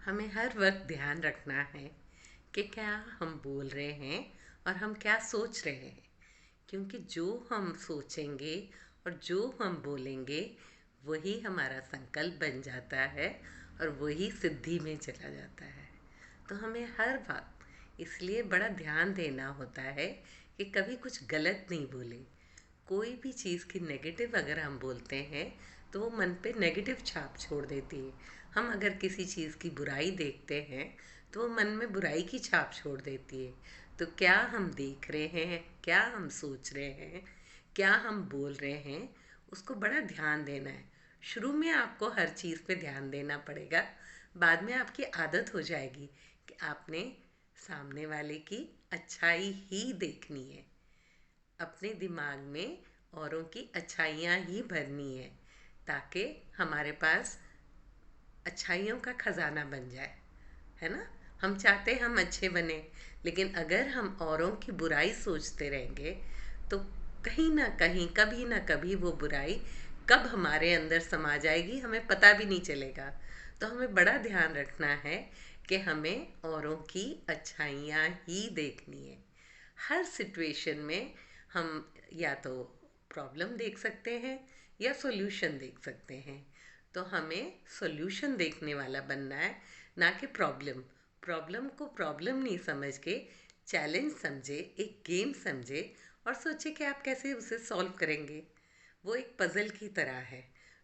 हमें हर वक्त ध्यान रखना है कि क्या हम बोल रहे हैं और हम क्या सोच रहे हैं। क्योंकि जो हम सोचेंगे और जो हम बोलेंगे वही हमारा संकल्प बन जाता है और वही सिद्धि में चला जाता है। तो हमें हर वक्त इसलिए बड़ा ध्यान देना होता है कि कभी कुछ गलत नहीं बोले। कोई भी चीज़ की नेगेटिव अगर हम बोलते हैं तो वो मन पे नेगेटिव छाप छोड़ देती है। हम अगर किसी चीज़ की बुराई देखते हैं तो वो मन में बुराई की छाप छोड़ देती है। तो क्या हम देख रहे हैं, क्या हम सोच रहे हैं, क्या हम बोल रहे हैं, उसको बड़ा ध्यान देना है। शुरू में आपको हर चीज़ पे ध्यान देना पड़ेगा। बाद में आपकी आदत हो जाएगी कि आपने सामने वाले की अच्छाई ही देखनी है। अपने दिमाग में औरों की अच्छाइयाँ ही भरनी है ताकि हमारे पास अच्छाइयों का खजाना बन जाए। है ना? हम चाहते हम अच्छे बने, लेकिन अगर हम औरों की बुराई सोचते रहेंगे तो कहीं ना कहीं कभी ना कभी वो बुराई कब हमारे अंदर समा जाएगी हमें पता भी नहीं चलेगा। तो हमें बड़ा ध्यान रखना है कि हमें औरों की अच्छाइयाँ ही देखनी है। हर सिचुएशन में हम या तो प्रॉब्लम देख सकते हैं या सॉल्यूशन देख सकते हैं। तो हमें सॉल्यूशन देखने वाला बनना है, ना कि प्रॉब्लम। प्रॉब्लम को प्रॉब्लम नहीं समझ के चैलेंज समझे, एक गेम समझे और सोचे कि आप कैसे उसे सॉल्व करेंगे। वो एक पज़ल की तरह है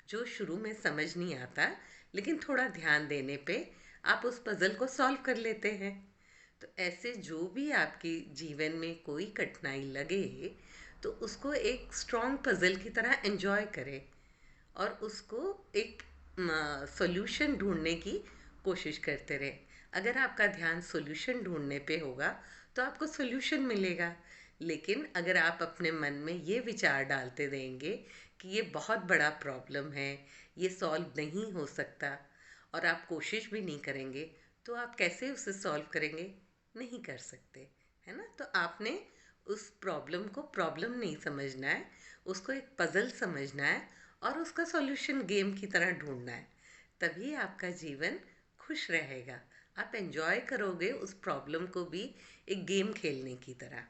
जो शुरू में समझ नहीं आता, लेकिन थोड़ा ध्यान देने पे आप उस पज़ल को सॉल्व कर लेते हैं। तो ऐसे जो भी आपके जीवन में कोई कठिनाई लगे तो उसको एक स्ट्रॉन्ग पज़ल की तरह एंजॉय करें और उसको एक सॉल्यूशन ढूंढने की कोशिश करते रहे। अगर आपका ध्यान सॉल्यूशन ढूंढने पे होगा तो आपको सॉल्यूशन मिलेगा। लेकिन अगर आप अपने मन में ये विचार डालते रहेंगे कि ये बहुत बड़ा प्रॉब्लम है, ये सॉल्व नहीं हो सकता, और आप कोशिश भी नहीं करेंगे, तो आप कैसे उसे सॉल्व करेंगे? नहीं कर सकते। है ना? तो आपने उस प्रॉब्लम को प्रॉब्लम नहीं समझना है, उसको एक पज़ल समझना है और उसका सॉल्यूशन गेम की तरह ढूंढना है। तभी आपका जीवन खुश रहेगा। आप एंजॉय करोगे उस प्रॉब्लम को भी एक गेम खेलने की तरह।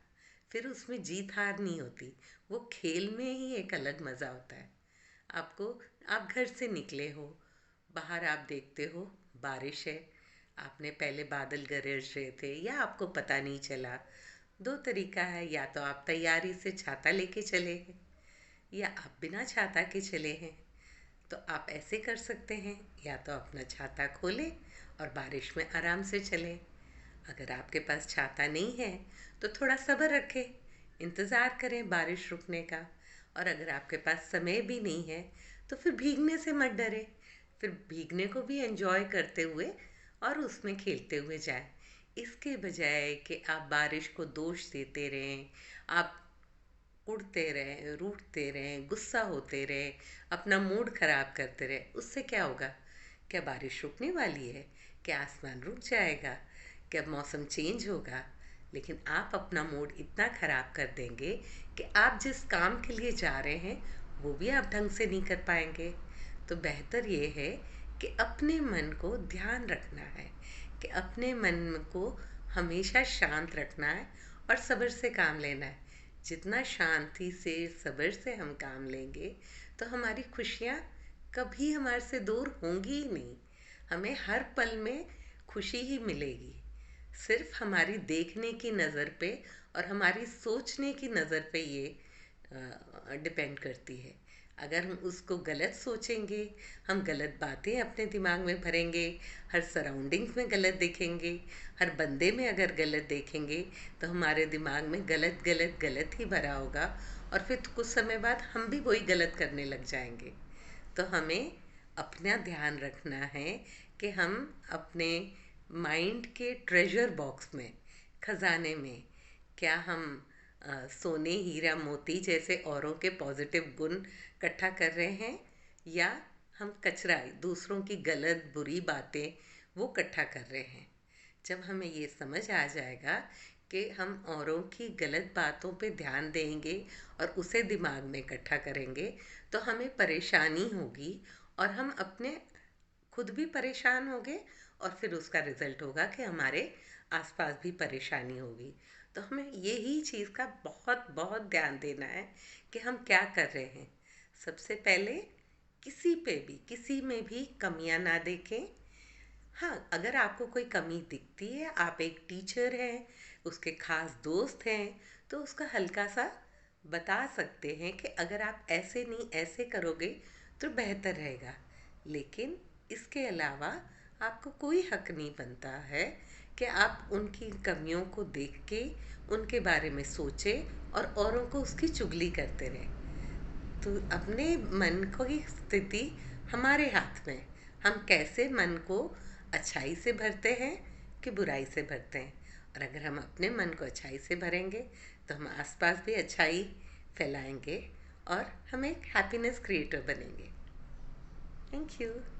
फिर उसमें जीत हार नहीं होती, वो खेल में ही एक अलग मज़ा होता है। आपको आप घर से निकले हो, बाहर आप देखते हो बारिश है, आपने पहले बादल गरज रहे थे या आपको पता नहीं चला। दो तरीका है, या तो आप तैयारी से छाता लेके चले हैं या आप बिना छाता के चले हैं। तो आप ऐसे कर सकते हैं, या तो अपना छाता खोलें और बारिश में आराम से चलें। अगर आपके पास छाता नहीं है तो थोड़ा सब्र रखें, इंतज़ार करें बारिश रुकने का। और अगर आपके पास समय भी नहीं है तो फिर भीगने से मत डरें, फिर भीगने को भी एंजॉय करते हुए और उसमें खेलते हुए जाएं। इसके बजाय कि आप बारिश को दोष देते रहें, आप उड़ते रहें, रूठते रहें, गुस्सा होते रहें, अपना मूड ख़राब करते रहें, उससे क्या होगा? क्या बारिश रुकने वाली है? क्या आसमान रुक जाएगा? क्या मौसम चेंज होगा? लेकिन आप अपना मूड इतना ख़राब कर देंगे कि आप जिस काम के लिए जा रहे हैं वो भी आप ढंग से नहीं कर पाएंगे। तो बेहतर ये है कि अपने मन को ध्यान रखना है, कि अपने मन को हमेशा शांत रखना है और सब्र से काम लेना है। जितना शांति से सब्र से हम काम लेंगे तो हमारी खुशियाँ कभी हमारे से दूर होंगी ही नहीं। हमें हर पल में खुशी ही मिलेगी। सिर्फ हमारी देखने की नज़र पे और हमारी सोचने की नज़र पे ये डिपेंड करती है। अगर हम उसको गलत सोचेंगे, हम गलत बातें अपने दिमाग में भरेंगे, हर सराउंडिंग्स में गलत देखेंगे, हर बंदे में अगर गलत देखेंगे तो हमारे दिमाग में गलत गलत गलत ही भरा होगा और फिर कुछ समय बाद हम भी वही गलत करने लग जाएंगे। तो हमें अपना ध्यान रखना है कि हम अपने माइंड के ट्रेजर बॉक्स में, खजाने में, क्या हम सोने हीरा मोती जैसे औरों के पॉजिटिव गुण इकट्ठा कर रहे हैं, या हम कचरा, दूसरों की गलत बुरी बातें वो इकट्ठा कर रहे हैं। जब हमें ये समझ आ जाएगा कि हम औरों की गलत बातों पे ध्यान देंगे और उसे दिमाग में इकट्ठा करेंगे तो हमें परेशानी होगी और हम अपने खुद भी परेशान होंगे और फिर उसका रिजल्ट होगा कि हमारे आसपास भी परेशानी होगी। तो हमें यही चीज़ का बहुत बहुत ध्यान देना है कि हम क्या कर रहे हैं। सबसे पहले किसी पे भी, किसी में भी कमियां ना देखें। हाँ, अगर आपको कोई कमी दिखती है, आप एक टीचर हैं, उसके खास दोस्त हैं, तो उसका हल्का सा बता सकते हैं कि अगर आप ऐसे नहीं ऐसे करोगे तो बेहतर रहेगा। लेकिन इसके अलावा आपको कोई हक नहीं बनता है कि आप उनकी कमियों को देख के उनके बारे में सोचें और औरों को उसकी चुगली करते रहें। तो अपने मन की स्थिति हमारे हाथ में। हम कैसे मन को अच्छाई से भरते हैं कि बुराई से भरते हैं। और अगर हम अपने मन को अच्छाई से भरेंगे तो हम आसपास भी अच्छाई फैलाएंगे और हम एक हैप्पीनेस क्रिएटर बनेंगे। Thank you.